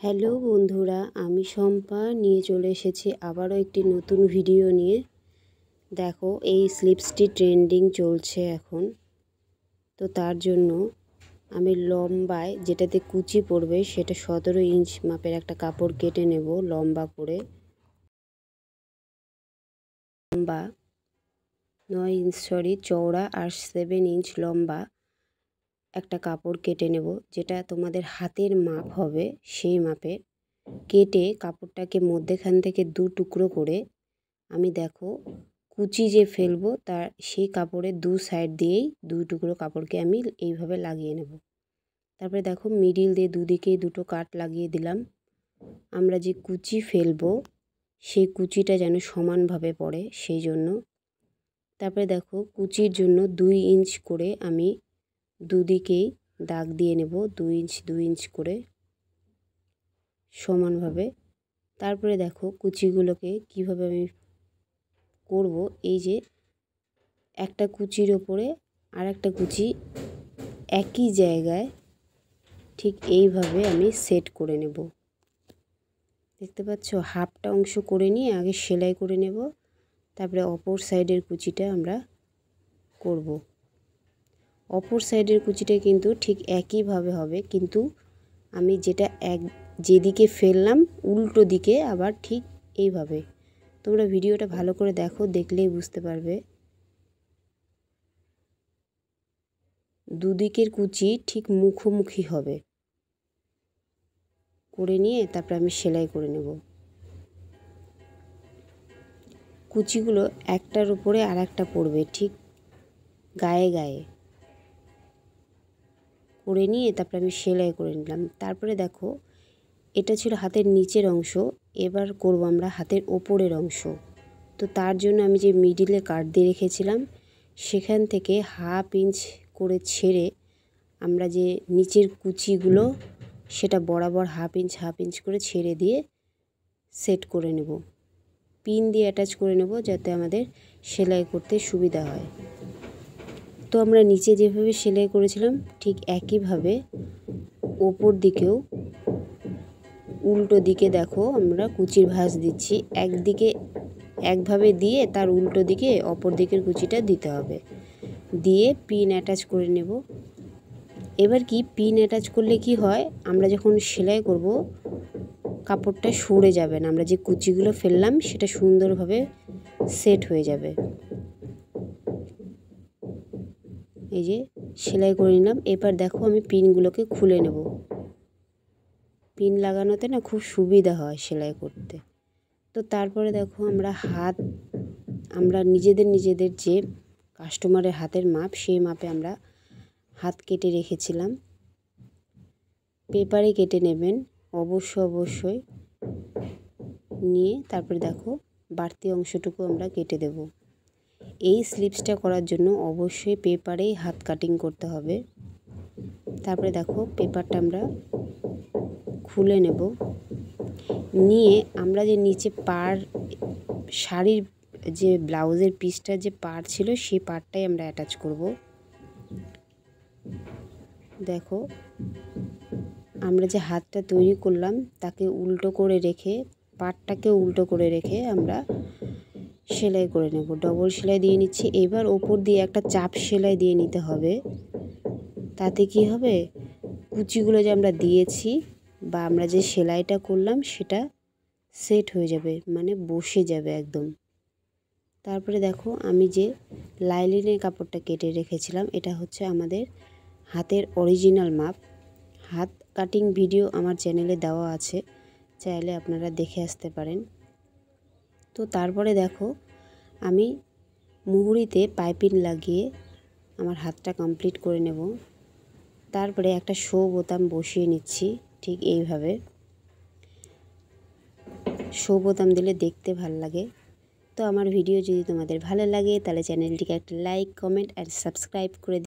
Hello বন্ধুরা, আমি শম্পা নিয়ে চলে এসেছি আবারও একটি নতুন ভিডিও নিয়ে। দেখো, এই স্লিপসটি ট্রেন্ডিং চলছে এখন। তো তার জন্য আমি লম্বায় যেটাতে কুচি পড়বে সেটা 17 ইঞ্চ মাপের একটা কাপড় কেটে নেব লম্বা করে। লম্বা 9 ইঞ্চ চওড়া আর 7 ইঞ্চ লম্বা একটা কাপড় কেটে নেব, যেটা তোমাদের হাতের মাপ হবে সেই মাপের। কেটে কাপড়টাকে মধ্যেখান থেকে 2 টুকরো করে আমি দেখো কুচি যে ফেলবো তার সেই কাপড়ের 2 সাইড দিয়েই 2 টুকরো কাপড়কে আমি এইভাবে লাগিয়ে নেব। তারপরে দেখো মিডিল দিয়ে দুদিকেই 2টো কাট লাগিয়ে দিলাম। আমরা যে কুচি ফেলবো সেই কুচিটা যেন সমানভাবে পড়ে সেই জন্য। তারপরে দেখো কুচির জন্য 2 ইঞ্চ করে আমি দুদিকেই দাগ দিয়ে নেব, 2 ইঞ্চ 2 ইঞ্চ করে সমানভাবে। তারপরে দেখো কুচিগুলোকে কিভাবে আমি করব। এই যে একটা কুচির ওপরে আর একটা কুচি একই জায়গায় ঠিক এইভাবে আমি সেট করে নেব। দেখতে পাচ্ছ, হাফটা অংশ করে নিয়ে আগে সেলাই করে নেব, তারপরে অপর সাইডের কুচিটা আমরা করব। অপর সাইডের কুচিটা কিন্তু ঠিক একইভাবে হবে, কিন্তু আমি যেদিকে ফেললাম উল্টো দিকে আবার ঠিক এইভাবে। তোমরা ভিডিওটা ভালো করে দেখো, দেখলেই বুঝতে পারবে। দুদিকের কুচি ঠিক মুখোমুখি হবে করে নিয়ে তারপর আমি সেলাই করে নেব। কুচিগুলো একটার উপরে আর একটা পড়বে ঠিক গায়ে গায়ে করে নিয়ে তারপর আমি সেলাই করে নিলাম। তারপরে দেখো, এটা ছিল হাতের নিচের অংশ, এবার করব আমরা হাতের ওপরের অংশ। তো তার জন্য আমি যে মিডিলে কাট দিয়ে রেখেছিলাম সেখান থেকে হাফ ইঞ্চ করে ছেড়ে আমরা যে নিচের কুচিগুলো সেটা বরাবর হাফ ইঞ্চ করে ছেড়ে দিয়ে সেট করে নেব। পিন দিয়ে অ্যাটাচ করে নেব যাতে আমাদের সেলাই করতে সুবিধা হয়। তো আমরা নিচে যেভাবে সেলাই করেছিলাম ঠিক একইভাবে ওপর দিকেও উল্টো দিকে দেখো আমরা কুচির ভাঁজ দিচ্ছি। একদিকে একভাবে দিয়ে তার উল্টো দিকে অপর দিকের কুচিটা দিতে হবে, দিয়ে পিন অ্যাটাচ করে নেব। এবার কি পিন অ্যাটাচ করলে কি হয়, আমরা যখন সেলাই করব কাপড়টা সরে যাবে না, আমরা যে কুচিগুলো ফেললাম সেটা সুন্দরভাবে সেট হয়ে যাবে। এই যে সেলাই করে নিলাম। এবার দেখো আমি পিনগুলোকে খুলে নেব। পিন লাগানোতে না খুব সুবিধা হয় সেলাই করতে। তো তারপরে দেখো আমরা নিজেদের যে কাস্টমারের হাতের মাপ সেই মাপে আমরা হাত কেটে রেখেছিলাম। পেপারে কেটে নেবেন অবশ্যই নিয়ে তারপরে দেখো বাড়তি অংশটুকু আমরা কেটে দেব। এই স্লিপসটা করার জন্য অবশ্যই পেপারেই হাত কাটিং করতে হবে। তারপরে দেখো পেপারটা আমরা খুলে নেব, নিয়ে আমরা যে নিচে শাড়ির যে ব্লাউজের পিসটার যে পাড় ছিল সেই পাড়টাই আমরা অ্যাটাচ করব। দেখো আমরা যে হাতটা তৈরি করলাম তাকে উল্টো করে রেখে পাড়টাকে উল্টো করে রেখে আমরা সেলাই করে নেব। ডবল সেলাই দিয়ে নিচ্ছি। এবার ওপর দিয়ে একটা চাপ সেলাই দিয়ে নিতে হবে। তাতে কি হবে, কুচিগুলো যে আমরা দিয়েছি বা আমরা যে সেলাইটা করলাম সেটা সেট হয়ে যাবে, মানে বসে যাবে একদম। তারপরে দেখো আমি যে লাইলিনের কাপড়টা কেটে রেখেছিলাম এটা হচ্ছে আমাদের হাতের অরিজিনাল মাপ। হাত কাটিং ভিডিও আমার চ্যানেলে দেওয়া আছে, চাইলে আপনারা দেখে আসতে পারেন। তো তারপরে দেখো আমি মুহুরিতে পাইপিং লাগিয়ে আমার হাতটা কমপ্লিট করে নেব। তারপরে একটা শো বোতাম বসিয়ে নিচ্ছি ঠিক এইভাবে। শো বোতাম দিলে দেখতে ভালো লাগে। তো আমার ভিডিও যদি তোমাদের ভালো লাগে তাহলে চ্যানেলটিকে একটা লাইক, কমেন্ট আর সাবস্ক্রাইব করে